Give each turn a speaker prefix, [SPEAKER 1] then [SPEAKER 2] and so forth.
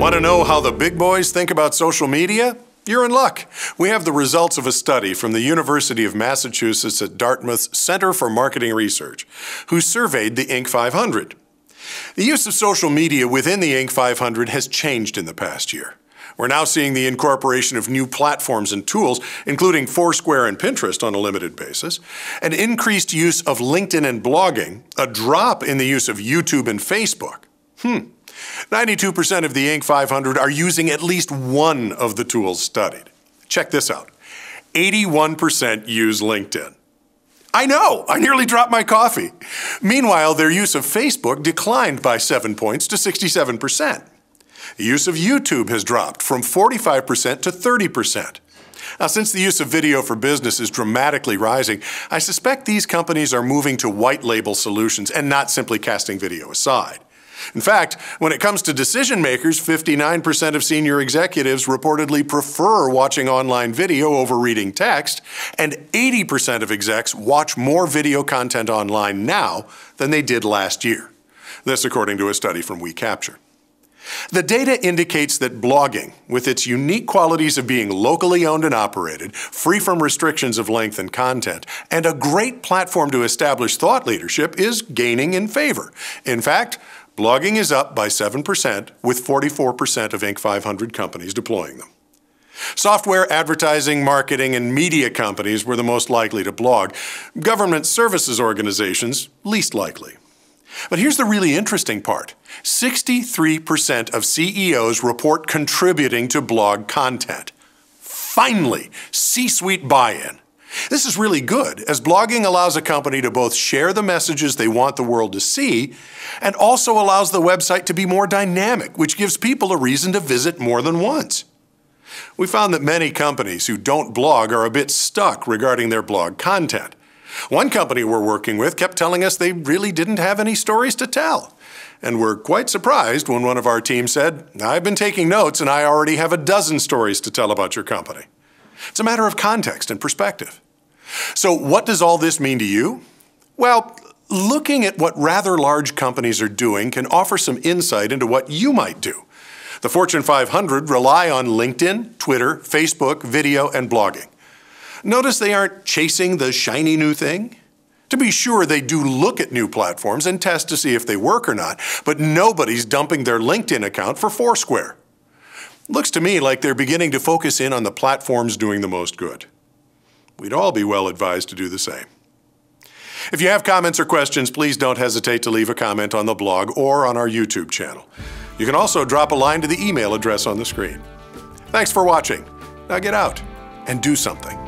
[SPEAKER 1] Want to know how the big boys think about social media? You're in luck. We have the results of a study from the University of Massachusetts at Dartmouth's Center for Marketing Research, who surveyed the Inc. 500. The use of social media within the Inc. 500 has changed in the past year. We're now seeing the incorporation of new platforms and tools, including Foursquare and Pinterest on a limited basis, an increased use of LinkedIn and blogging, a drop in the use of YouTube and Facebook. 92% of the Inc. 500 are using at least one of the tools studied. Check this out. 81% use LinkedIn. I know, I nearly dropped my coffee. Meanwhile, their use of Facebook declined by 7 points to 67%. The use of YouTube has dropped from 45% to 30%. Now, since the use of video for business is dramatically rising, I suspect these companies are moving to white label solutions and not simply casting video aside. In fact, when it comes to decision makers, 59% of senior executives reportedly prefer watching online video over reading text, and 80% of execs watch more video content online now than they did last year. This according to a study from WeCapture. The data indicates that blogging, with its unique qualities of being locally owned and operated, free from restrictions of length and content, and a great platform to establish thought leadership, is gaining in favor. In fact, blogging is up by 7%, with 44% of Inc. 500 companies deploying them. Software, advertising, marketing, and media companies were the most likely to blog. Government services organizations, least likely. But here's the really interesting part. 63% of CEOs report contributing to blog content. Finally, C-suite buy-in. This is really good, as blogging allows a company to both share the messages they want the world to see and also allows the website to be more dynamic, which gives people a reason to visit more than once. We found that many companies who don't blog are a bit stuck regarding their blog content. One company we're working with kept telling us they really didn't have any stories to tell. And we're quite surprised when one of our team said, "I've been taking notes and I already have a dozen stories to tell about your company." It's a matter of context and perspective. So what does all this mean to you? Well, looking at what rather large companies are doing can offer some insight into what you might do. The Fortune 500 rely on LinkedIn, Twitter, Facebook, video, and blogging. Notice they aren't chasing the shiny new thing. To be sure, they do look at new platforms and test to see if they work or not, but nobody's dumping their LinkedIn account for Foursquare. Looks to me like they're beginning to focus in on the platforms doing the most good. We'd all be well advised to do the same. If you have comments or questions, please don't hesitate to leave a comment on the blog or on our YouTube channel. You can also drop a line to the email address on the screen. Thanks for watching. Now get out and do something.